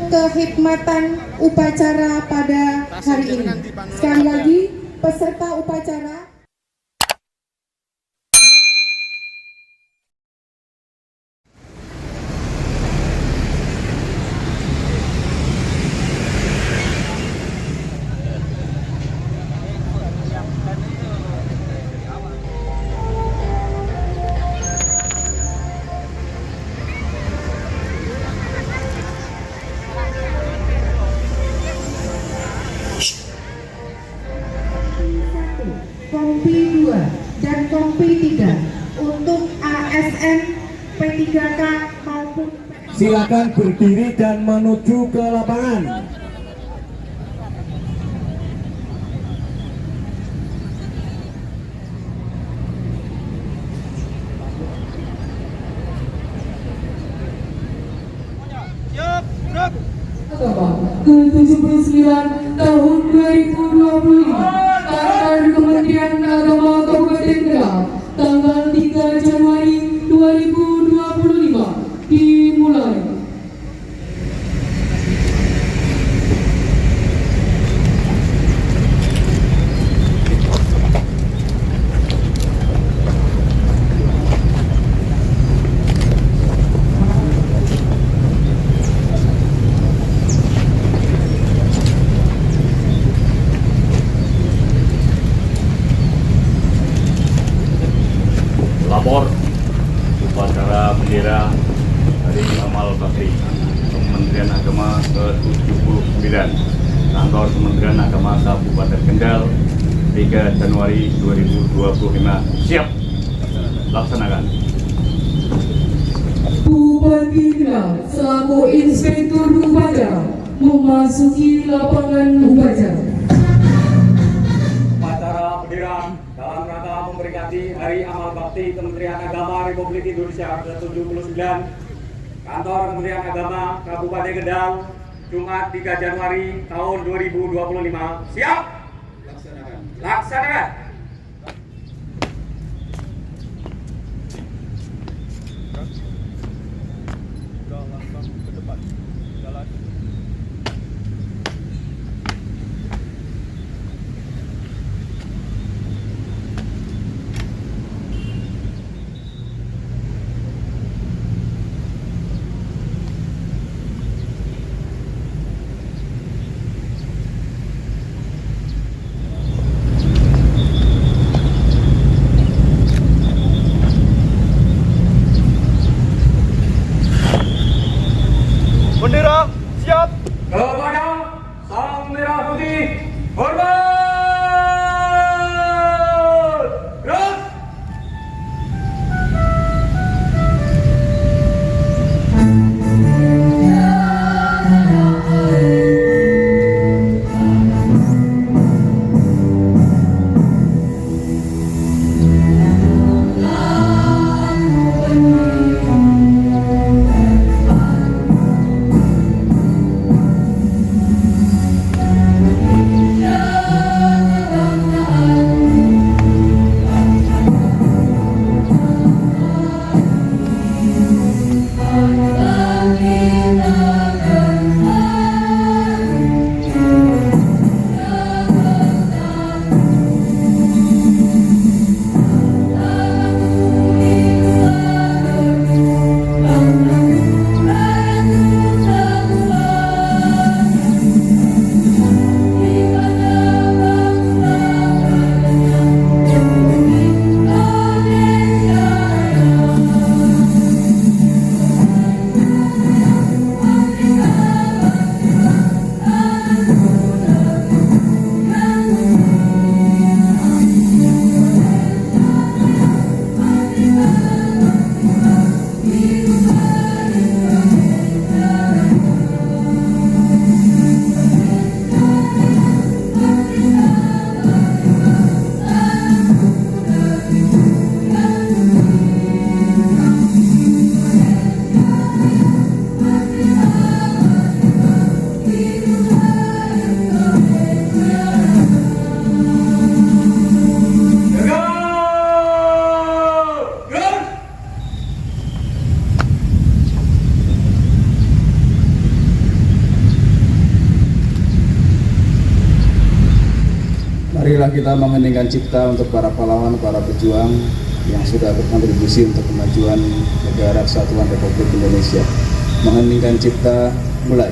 kehikmatan upacara pada hari ini. Sekali lagi, peserta upacara Kompi 2 dan Kompi 3 untuk ASN P3K maupun silakan berdiri dan menuju ke lapangan. ke-79 tahun 2025 Kantor Kementerian Agama Kabupaten Kendal tanggal 3 Januari 2025 dimulai. Lapor upacara bendera Hari Amal Bakti Kementerian Agama ke-79 Kantor Kementerian Agama Kabupaten Kendal 3 Januari 2025. Siap laksanakan. Bupati Kendal selaku Inspektur Upacara memasuki lapangan upacara. Upacara bendera dalam rangka memperingati Hari Amal Bakti Kementerian Agama Republik Indonesia ke-79 Kantor Kementerian Agama Kabupaten Kendal Jumat 3 Januari tahun 2025. Siap? Laksanakan. Laksanakan. Bendera siap. Kepada Sang Merah Putih, hormat! Terus! Yeah. Marilah kita mengeningkan cipta untuk para pahlawan, para pejuang yang sudah berkontribusi untuk kemajuan negara kesatuan Republik Indonesia. Mengeningkan cipta, mulai.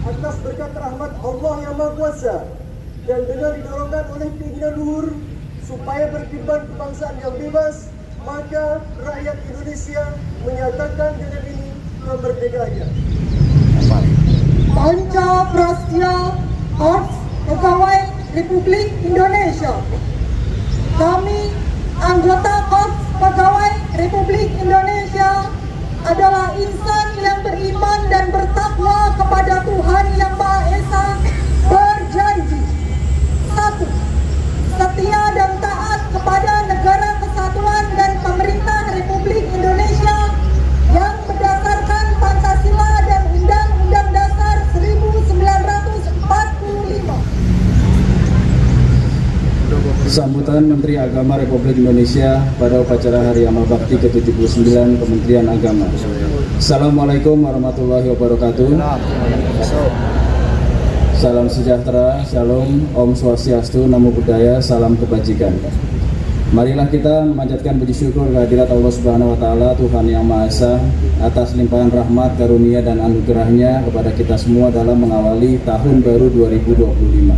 Atas berkat rahmat Allah yang Maha Kuasa dan dengan didorongkan oleh keinginan luhur supaya berkembang kebangsaan yang bebas, maka rakyat Indonesia menyatakan dengan ini kemerdekaannya. Panca Prasetya Korps Pegawai Republik Indonesia. Kami, anggota Korps Pegawai Republik Indonesia, adalah insan yang beriman dan bertakwa kepada Tuhan Yang Maha Esa, berjanji: 1. Setia dan taat kepada negara kesatuan dan pemerintah Republik Indonesia yang berdasarkan Pancasila dan Undang-Undang Dasar 1945. Sambutan Menteri Agama Republik Indonesia pada upacara Hari Amal Bakti ke-79 Kementerian Agama. Assalamualaikum warahmatullahi wabarakatuh. Salam sejahtera, shalom, Om Swastiastu, Namo Buddhaya, salam kebajikan. Marilah kita memanjatkan puji syukur kehadirat Allah Subhanahu wa taala, Tuhan Yang Maha Esa, atas limpahan rahmat, karunia dan anugerahnya kepada kita semua dalam mengawali tahun baru 2025.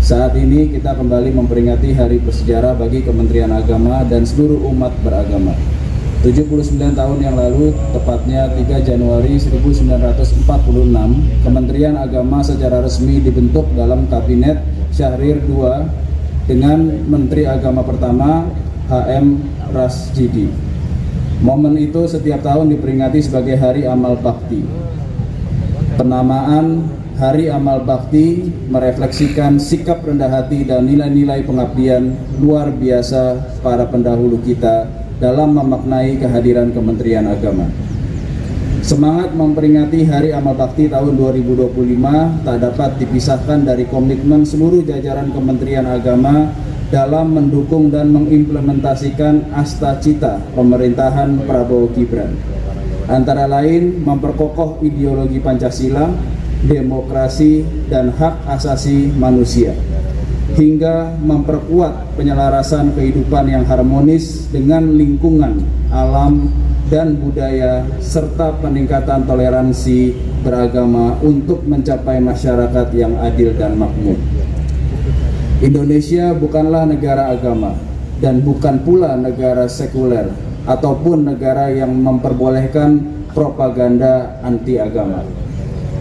Saat ini kita kembali memperingati hari bersejarah bagi Kementerian Agama dan seluruh umat beragama. 79 tahun yang lalu, tepatnya 3 Januari 1946, Kementerian Agama secara resmi dibentuk dalam Kabinet Syahrir II dengan Menteri Agama pertama H.M. Rasjidi. Momen itu setiap tahun diperingati sebagai Hari Amal Bakti. Penamaan Hari Amal Bakti merefleksikan sikap rendah hati dan nilai-nilai pengabdian luar biasa para pendahulu kita dalam memaknai kehadiran Kementerian Agama. Semangat memperingati Hari Amal Bakti tahun 2025 tak dapat dipisahkan dari komitmen seluruh jajaran Kementerian Agama dalam mendukung dan mengimplementasikan Asta-Cita pemerintahan Prabowo Gibran. Antara lain memperkokoh ideologi Pancasila, demokrasi, dan hak asasi manusia, hingga memperkuat penyelarasan kehidupan yang harmonis dengan lingkungan, alam, dan budaya, serta peningkatan toleransi beragama untuk mencapai masyarakat yang adil dan makmur. Indonesia bukanlah negara agama dan bukan pula negara sekuler ataupun negara yang memperbolehkan propaganda anti agama.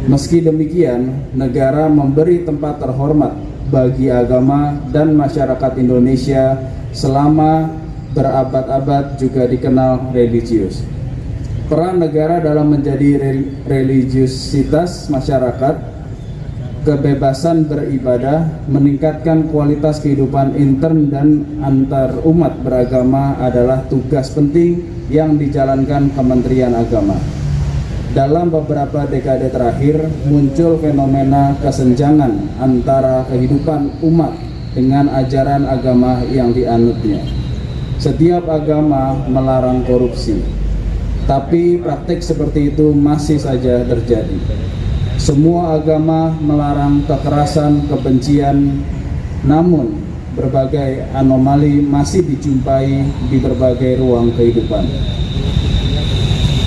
Meski demikian, negara memberi tempat terhormat bagi agama dan masyarakat Indonesia selama berabad-abad juga dikenal religius. Peran negara dalam menjadi religiusitas masyarakat kebebasan beribadah, meningkatkan kualitas kehidupan intern dan antar umat beragama adalah tugas penting yang dijalankan Kementerian Agama. Dalam beberapa dekade terakhir, muncul fenomena kesenjangan antara kehidupan umat dengan ajaran agama yang dianutnya. Setiap agama melarang korupsi, tapi praktik seperti itu masih saja terjadi. Semua agama melarang kekerasan, kebencian, namun berbagai anomali masih dijumpai di berbagai ruang kehidupan.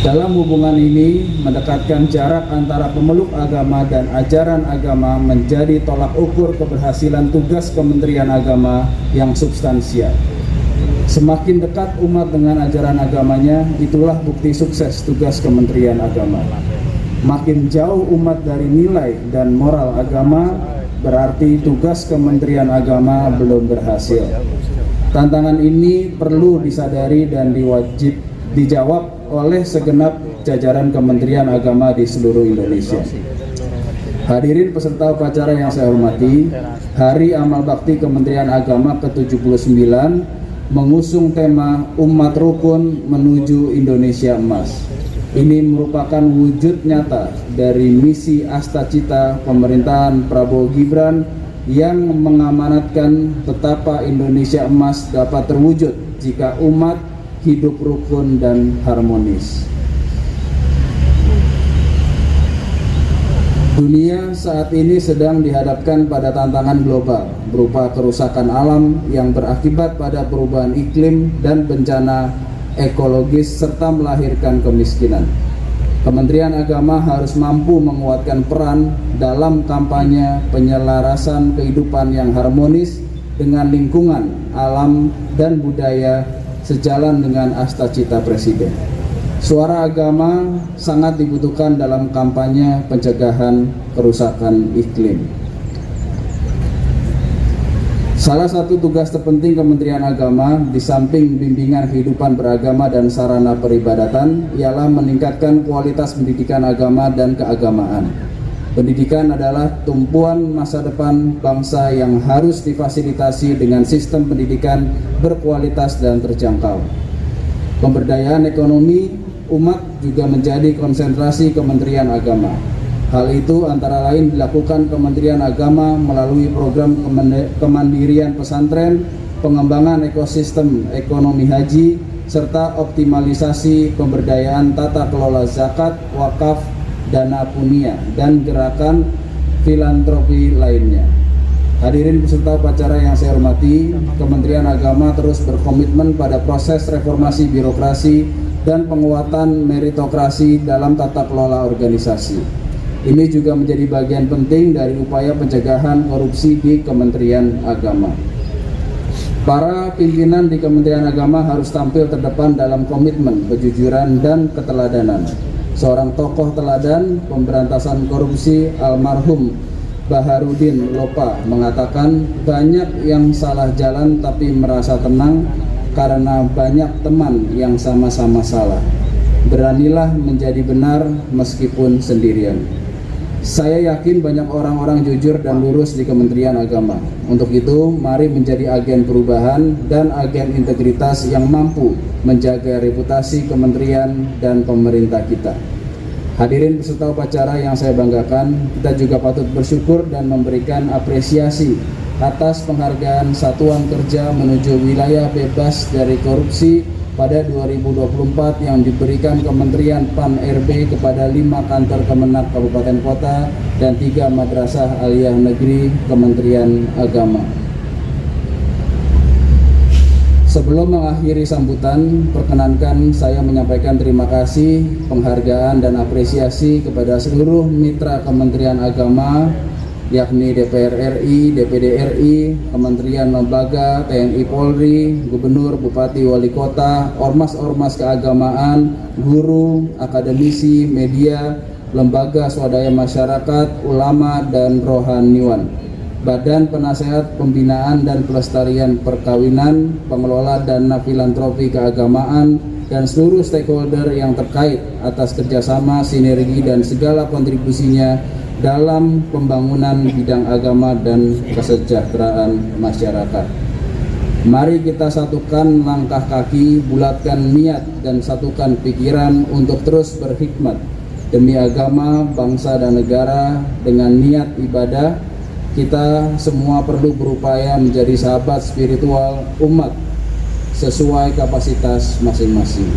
Dalam hubungan ini, mendekatkan jarak antara pemeluk agama dan ajaran agama menjadi tolak ukur keberhasilan tugas Kementerian Agama yang substansial. Semakin dekat umat dengan ajaran agamanya, itulah bukti sukses tugas Kementerian Agama. Makin jauh umat dari nilai dan moral agama, berarti tugas Kementerian Agama belum berhasil. Tantangan ini perlu disadari dan dijawab oleh segenap jajaran Kementerian Agama di seluruh Indonesia. Hadirin peserta upacara yang saya hormati, Hari Amal Bakti Kementerian Agama ke-79 mengusung tema Umat Rukun Menuju Indonesia Emas. Ini merupakan wujud nyata dari misi Astacita pemerintahan Prabowo Gibran yang mengamanatkan betapa Indonesia Emas dapat terwujud jika umat hidup rukun dan harmonis. Dunia saat ini sedang dihadapkan pada tantangan global berupa kerusakan alam yang berakibat pada perubahan iklim dan bencana ekologis serta melahirkan kemiskinan. Kementerian Agama harus mampu menguatkan peran dalam kampanye penyelarasan kehidupan yang harmonis dengan lingkungan, alam, dan budaya sejalan dengan Astacita Presiden. Suara agama sangat dibutuhkan dalam kampanye pencegahan kerusakan iklim. Salah satu tugas terpenting Kementerian Agama di samping bimbingan kehidupan beragama dan sarana peribadatan ialah meningkatkan kualitas pendidikan agama dan keagamaan. Pendidikan adalah tumpuan masa depan bangsa yang harus difasilitasi dengan sistem pendidikan berkualitas dan terjangkau. Pemberdayaan ekonomi umat juga menjadi konsentrasi Kementerian Agama. Hal itu antara lain dilakukan Kementerian Agama melalui program kemandirian pesantren, pengembangan ekosistem ekonomi haji, serta optimalisasi pemberdayaan tata kelola zakat, wakaf, dana punia, dan gerakan filantropi lainnya. Hadirin peserta upacara yang saya hormati, Kementerian Agama terus berkomitmen pada proses reformasi birokrasi dan penguatan meritokrasi dalam tata kelola organisasi. Ini juga menjadi bagian penting dari upaya pencegahan korupsi di Kementerian Agama. Para pimpinan di Kementerian Agama harus tampil terdepan dalam komitmen, kejujuran, dan keteladanan. Seorang tokoh teladan pemberantasan korupsi almarhum Baharudin Lopa mengatakan, banyak yang salah jalan tapi merasa tenang karena banyak teman yang sama-sama salah. Beranilah menjadi benar meskipun sendirian. Saya yakin banyak orang-orang jujur dan lurus di Kementerian Agama. Untuk itu, mari menjadi agen perubahan dan agen integritas yang mampu menjaga reputasi kementerian dan pemerintah kita. Hadirin peserta upacara yang saya banggakan, kita juga patut bersyukur dan memberikan apresiasi atas penghargaan Satuan Kerja Menuju Wilayah Bebas dari Korupsi pada 2024 yang diberikan Kementerian Pan-RB kepada 5 kantor Kemenak Kabupaten Kota dan 3 Madrasah Aliyah Negeri Kementerian Agama. Sebelum mengakhiri sambutan, perkenankan saya menyampaikan terima kasih, penghargaan, dan apresiasi kepada seluruh mitra Kementerian Agama, yakni DPR RI, DPD RI, Kementerian Lembaga, TNI Polri, Gubernur, Bupati, Wali Kota, ormas-ormas keagamaan, guru, akademisi, media, lembaga swadaya masyarakat, ulama, dan rohaniwan, Badan Penasehat Pembinaan dan Pelestarian Perkawinan, pengelola dana filantropi keagamaan, dan seluruh stakeholder yang terkait atas kerjasama, sinergi, dan segala kontribusinya dalam pembangunan bidang agama dan kesejahteraan masyarakat. Mari kita satukan langkah kaki, bulatkan niat dan satukan pikiran untuk terus berkhidmat demi agama, bangsa dan negara dengan niat ibadah. Kita semua perlu berupaya menjadi sahabat spiritual umat sesuai kapasitas masing-masing.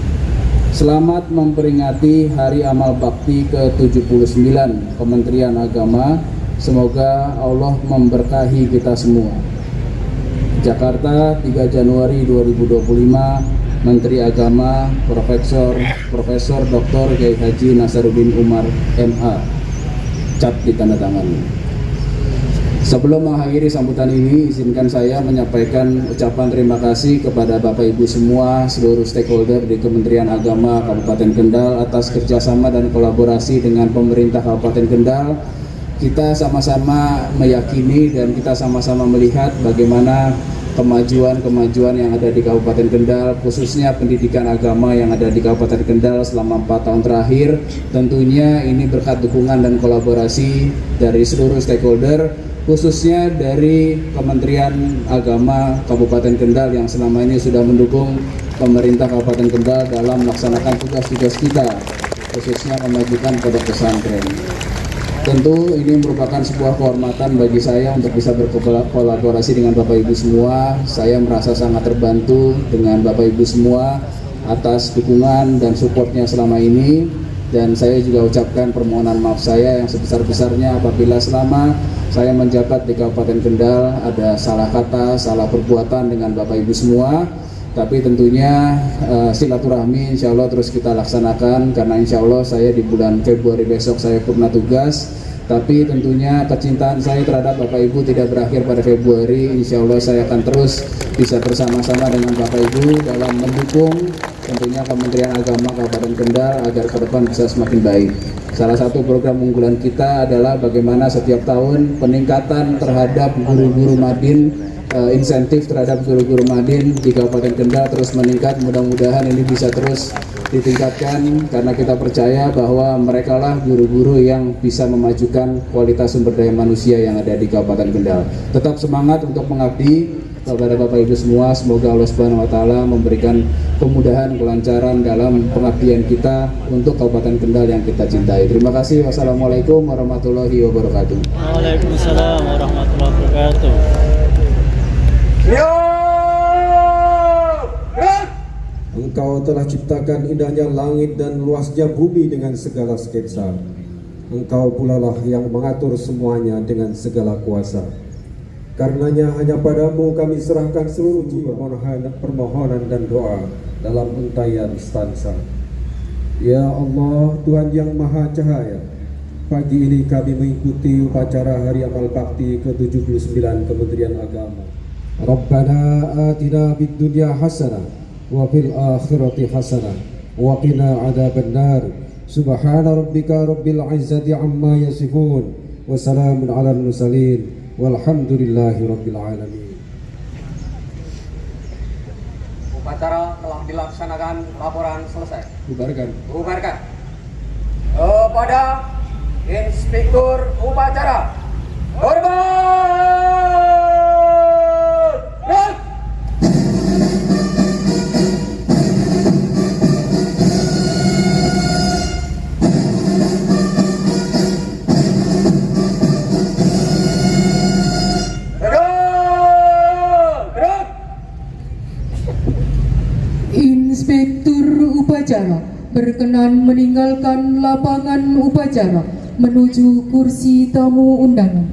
Selamat memperingati Hari Amal Bakti ke-79 Kementerian Agama. Semoga Allah memberkahi kita semua. Jakarta, 3 Januari 2025, Menteri Agama Profesor Dr. Kiai Haji Nasaruddin Umar MA. Cap ditandatangani. Sebelum mengakhiri sambutan ini, izinkan saya menyampaikan ucapan terima kasih kepada Bapak Ibu semua, seluruh stakeholder di Kementerian Agama Kabupaten Kendal atas kerjasama dan kolaborasi dengan pemerintah Kabupaten Kendal. Kita sama-sama meyakini dan kita sama-sama melihat bagaimana kemajuan yang ada di Kabupaten Kendal, khususnya pendidikan agama yang ada di Kabupaten Kendal selama 4 tahun terakhir. Tentunya ini berkat dukungan dan kolaborasi dari seluruh stakeholder, khususnya dari Kementerian Agama Kabupaten Kendal yang selama ini sudah mendukung pemerintah Kabupaten Kendal dalam melaksanakan tugas-tugas kita, khususnya memajukan pondok pesantren. Tentu ini merupakan sebuah kehormatan bagi saya untuk bisa berkolaborasi dengan Bapak Ibu semua. Saya merasa sangat terbantu dengan Bapak Ibu semua atas dukungan dan supportnya selama ini. Dan saya juga ucapkan permohonan maaf saya yang sebesar-besarnya apabila selama saya menjabat di Kabupaten Kendal ada salah kata, salah perbuatan dengan Bapak Ibu semua. Tapi tentunya silaturahmi insya Allah terus kita laksanakan, karena insya Allah saya di bulan Februari besok saya purna tugas. Tapi tentunya kecintaan saya terhadap Bapak Ibu tidak berakhir pada Februari. Insya Allah saya akan terus bisa bersama-sama dengan Bapak Ibu dalam mendukung tentunya Kementerian Agama Kabupaten Kendal agar ke depan bisa semakin baik. Salah satu program unggulan kita adalah bagaimana setiap tahun peningkatan terhadap guru-guru Madin, insentif terhadap guru-guru Madin di Kabupaten Kendal terus meningkat. Mudah-mudahan ini bisa terus ditingkatkan karena kita percaya bahwa mereka lah guru-guru yang bisa memajukan kualitas sumber daya manusia yang ada di Kabupaten Kendal. Tetap semangat untuk mengabdi kepada Bapak Ibu semua. Semoga Allah Subhanahu wa taala memberikan kemudahan, kelancaran dalam pengabdian kita untuk Kabupaten Kendal yang kita cintai. Terima kasih. Wassalamualaikum warahmatullahi wabarakatuh. Waalaikumsalam warahmatullahi wabarakatuh. Engkau telah ciptakan indahnya langit dan luasnya bumi dengan segala sketsa. Engkau pula lah yang mengatur semuanya dengan segala kuasa. Karenanya hanya padamu kami serahkan seluruh permohonan dan doa dalam untayan stansa. Ya Allah, Tuhan yang Maha Cahaya, pagi ini kami mengikuti upacara Hari Amal Bakti ke-79 Kementerian Agama. Rabbana atina fid dunya hasanah wa fil akhirati hasanah wa qina adzabannar. Subhana rabbika rabbil izzati amma yasifun wa salamun alal mursalin walhamdulillahi rabbil alamin. Upacara telah dilaksanakan, laporan selesai. Bubarkan. Bubarkan. Kepada Inspektur Upacara, hormat. Inspektur Upacara berkenan meninggalkan lapangan upacara menuju kursi tamu undangan.